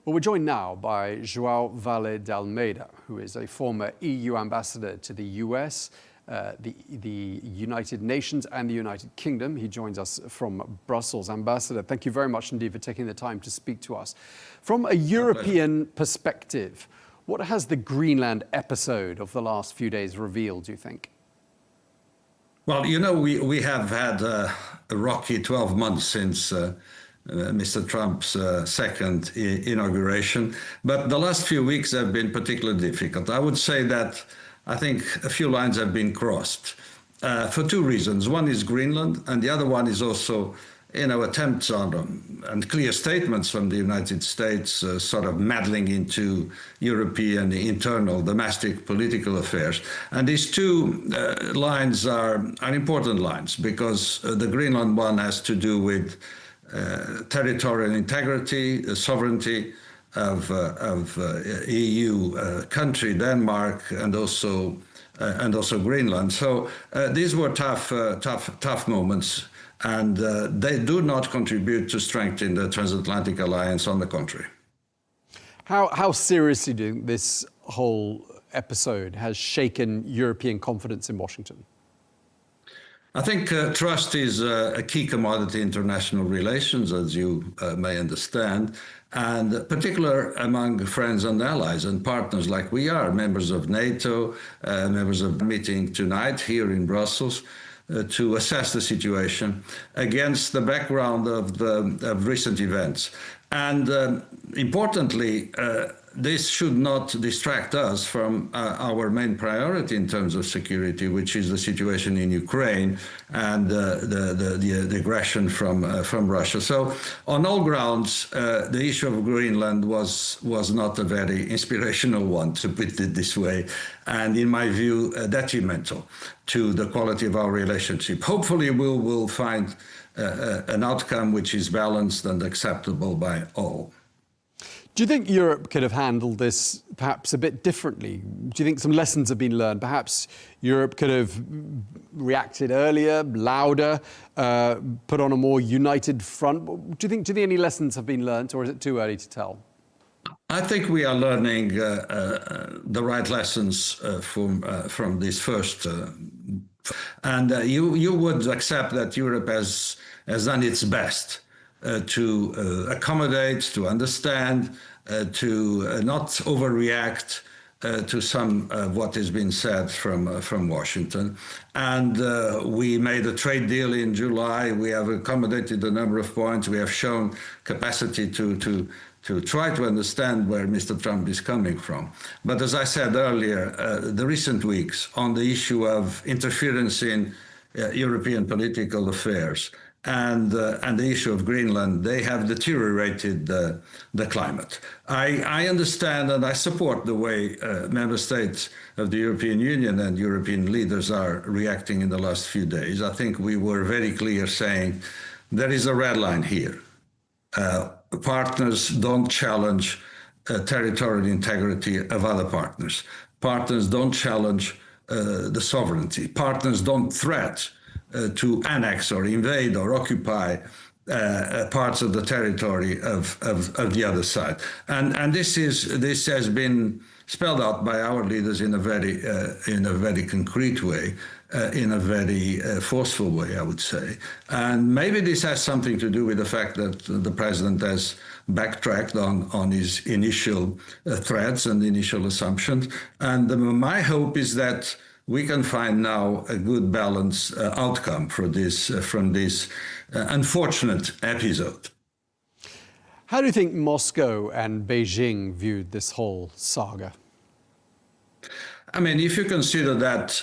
Well, we're joined now by João Valle de Almeida, who is a former EU ambassador to the US, the United Nations and the United Kingdom. He joins us from Brussels. Ambassador, thank you very much indeed for taking the time to speak to us. From a European perspective, what has the Greenland episode of the last few days revealed, do you think? Well, you know, we have had a rocky 12 months since Mr. Trump's second inauguration, but the last few weeks have been particularly difficult. I would say that I think a few lines have been crossed for two reasons. One is Greenland, and the other one is also, attempts on and clear statements from the United States sort of meddling into European internal domestic political affairs. And these two lines are important lines because the Greenland one has to do with territorial integrity, the sovereignty of EU country, Denmark, and also Greenland. So these were tough moments, and they do not contribute to strengthen the transatlantic alliance. On the contrary. How seriously do you think this whole episode has shaken European confidence in Washington? I think trust is a key commodity in international relations, as you may understand, and particular among friends and allies and partners like we are, members of NATO, members of the meeting tonight here in Brussels, to assess the situation against the background of recent events. And importantly, this should not distract us from our main priority in terms of security, which is the situation in Ukraine and the aggression from Russia. So on all grounds, the issue of Greenland was not a very inspirational one, to put it this way, and in my view, detrimental to the quality of our relationship. Hopefully we will find an outcome which is balanced and acceptable by all. Do you think Europe could have handled this perhaps a bit differently? Do you think some lessons have been learned? Perhaps Europe could have reacted earlier, louder, put on a more united front? Do you think any lessons have been learned, or is it too early to tell? I think we are learning the right lessons from this first. And you would accept that Europe has done its best to accommodate, to understand, to not overreact to some of what has been said from Washington. And we made a trade deal in July. We have accommodated a number of points. We have shown capacity to try to understand where Mr. Trump is coming from. But as I said earlier, the recent weeks on the issue of interference in European political affairs and the issue of Greenland, they have deteriorated the climate. I understand and I support the way member states of the European Union and European leaders are reacting in the last few days. I think we were very clear saying there is a red line here. Partners don't challenge territorial integrity of other partners. Partners don't challenge the sovereignty. Partners don't threat to annex or invade or occupy parts of the territory of the other side. And this has been spelled out by our leaders in a very concrete way, in a very forceful way, I would say. And maybe this has something to do with the fact that the president has backtracked on his initial threats and initial assumptions. And my hope is that we can find now a good balance outcome from this unfortunate episode. How do you think Moscow and Beijing viewed this whole saga? I mean, if you consider that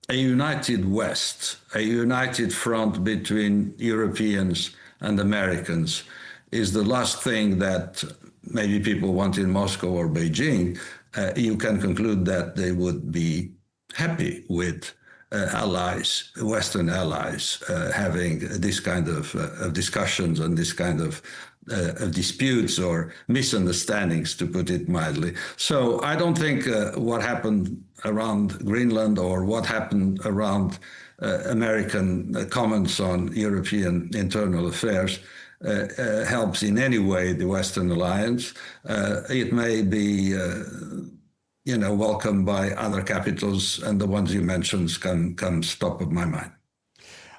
a united West, a united front between Europeans and Americans is the last thing that maybe people want in Moscow or Beijing, you can conclude that they would be happy with allies, Western allies, having this kind of discussions and this kind of disputes or misunderstandings, to put it mildly. So I don't think what happened around Greenland or what happened around American comments on European internal affairs helps in any way the Western alliance. It may be welcomed by other capitals, and the ones you mentioned comes top of my mind.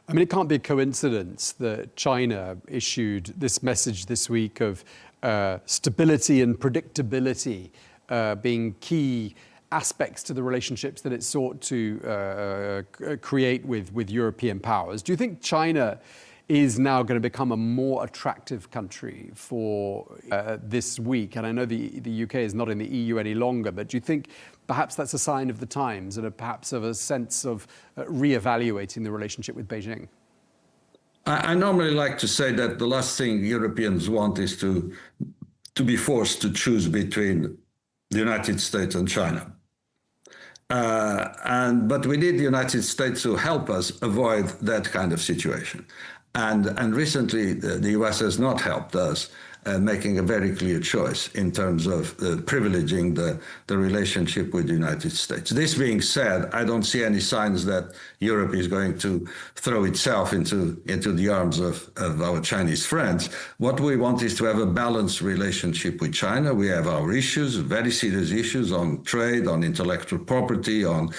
I mean, it can't be a coincidence that China issued this message this week of stability and predictability being key aspects to the relationships that it sought to create with European powers. Do you think China is now going to become a more attractive country for this week? And I know the UK is not in the EU any longer, but do you think perhaps that's a sign of the times and perhaps of a sense of reevaluating the relationship with Beijing? I normally like to say that the last thing Europeans want is to be forced to choose between the United States and China. But we need the United States to help us avoid that kind of situation. And recently, the US has not helped us making a very clear choice in terms of privileging the relationship with the United States. This being said, I don't see any signs that Europe is going to throw itself into the arms of our Chinese friends. What we want is to have a balanced relationship with China. We have our issues, very serious issues on trade, on intellectual property, on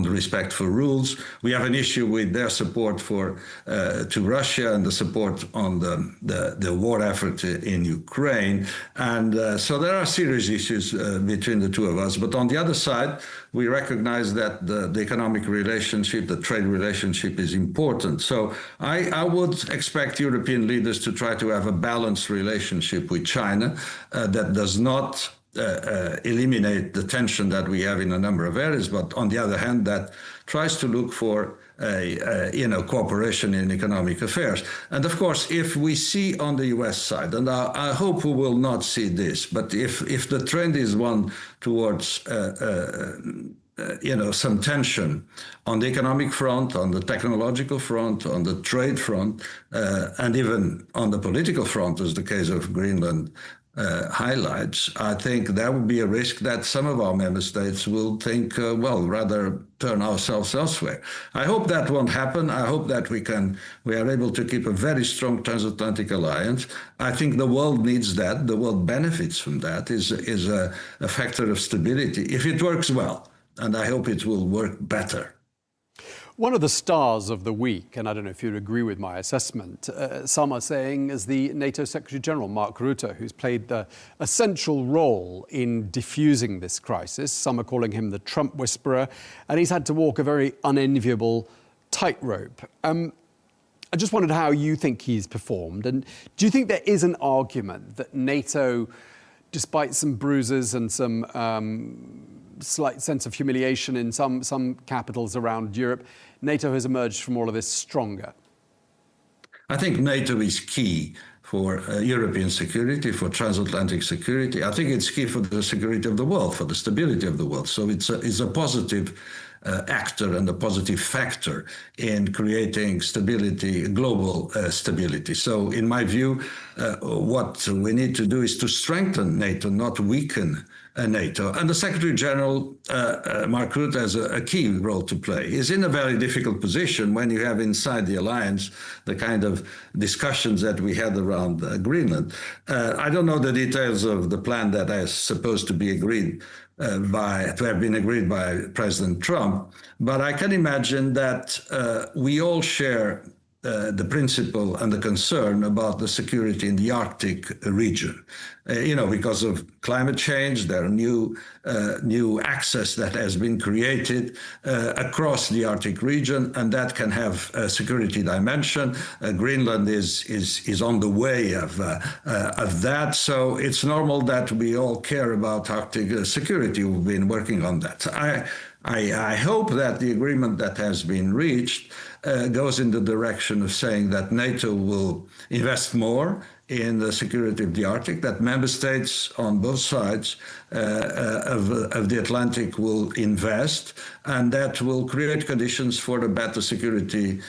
the respect for rules. We have an issue with their support to Russia and the support on the war effort in Ukraine. And so there are serious issues between the two of us. But on the other side, we recognize that the economic relationship, the trade relationship is important. So I would expect European leaders to try to have a balanced relationship with China that does not eliminate the tension that we have in a number of areas, but on the other hand, that tries to look for cooperation in economic affairs. And of course, if we see on the US side, and I hope we will not see this, but if the trend is one towards some tension on the economic front, on the technological front, on the trade front, and even on the political front, as the case of Greenland highlights, I think there would be a risk that some of our member states will think, rather turn ourselves elsewhere. I hope that won't happen. I hope that we are able to keep a very strong transatlantic alliance. I think the world needs that. The world benefits from that. Is a factor of stability if it works well, and I hope it will work better. One of the stars of the week, and I don't know if you'd agree with my assessment, some are saying is the NATO Secretary General, Mark Rutte, who's played a central role in diffusing this crisis. Some are calling him the Trump whisperer, and he's had to walk a very unenviable tightrope. I just wondered how you think he's performed, and do you think there is an argument that NATO, despite some bruises and some slight sense of humiliation in some capitals around Europe, NATO has emerged from all of this stronger? I think NATO is key for European security, for transatlantic security. I think it's key for the security of the world, for the stability of the world. So it's a positive actor and a positive factor in creating stability, global stability. So in my view, what we need to do is to strengthen NATO, not weaken NATO. And the Secretary General, Mark Rutte, has a key role to play. He's in a very difficult position when you have inside the alliance the kind of discussions that we had around Greenland. I don't know the details of the plan that is supposed to be agreed to have been agreed by President Trump, but I can imagine that we all share the principle and the concern about the security in the Arctic region. Because of climate change, there are new access that has been created across the Arctic region, and that can have a security dimension. Greenland is on the way of that, so it's normal that we all care about Arctic security. We've been working on that. I hope that the agreement that has been reached goes in the direction of saying that NATO will invest more in the security of the Arctic, that member states on both sides of the Atlantic will invest, and that will create conditions for a better security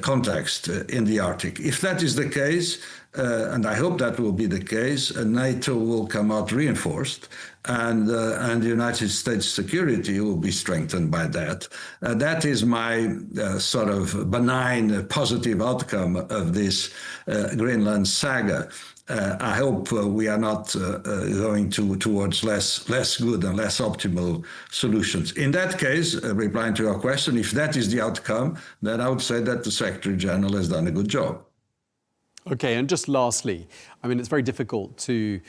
context in the Arctic. If that is the case, and I hope that will be the case, NATO will come out reinforced, and the United States security will be strengthened by that. That is my sort of benign, positive outcome of this Greenland saga. I hope we are not going towards less good and less optimal solutions. In that case, replying to your question, if that is the outcome, then I would say that the Secretary General has done a good job. Okay, and just lastly, I mean, it's very difficult to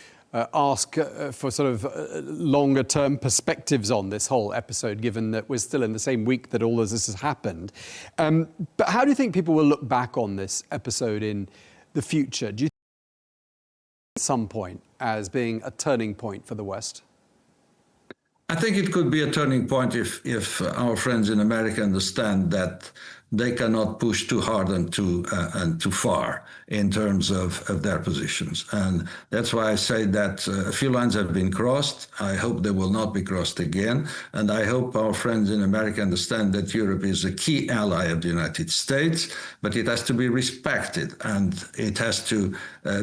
ask for sort of longer term perspectives on this whole episode, given that we're still in the same week that all of this has happened. But how do you think people will look back on this episode in the future? Do you think at some point as being a turning point for the West? I think it could be a turning point if our friends in America understand that they cannot push too hard and too far in terms of their positions. And that's why I say that a few lines have been crossed. I hope they will not be crossed again. And I hope our friends in America understand that Europe is a key ally of the United States, but it has to be respected, and it has to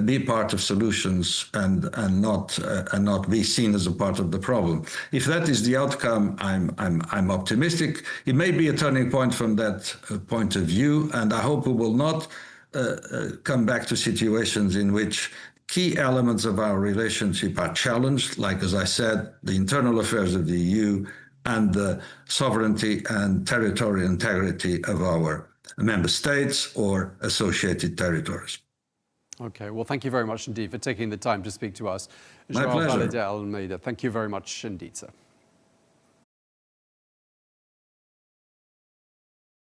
be part of solutions and not be seen as a part of the problem. If that is the outcome, I'm optimistic. It may be a turning point from that point of view, and I hope we will not come back to situations in which key elements of our relationship are challenged, like, as I said, the internal affairs of the EU and the sovereignty and territorial integrity of our member states or associated territories. Okay, well, thank you very much indeed for taking the time to speak to us. My pleasure. João Vale de Almeida, thank you very much indeed, sir.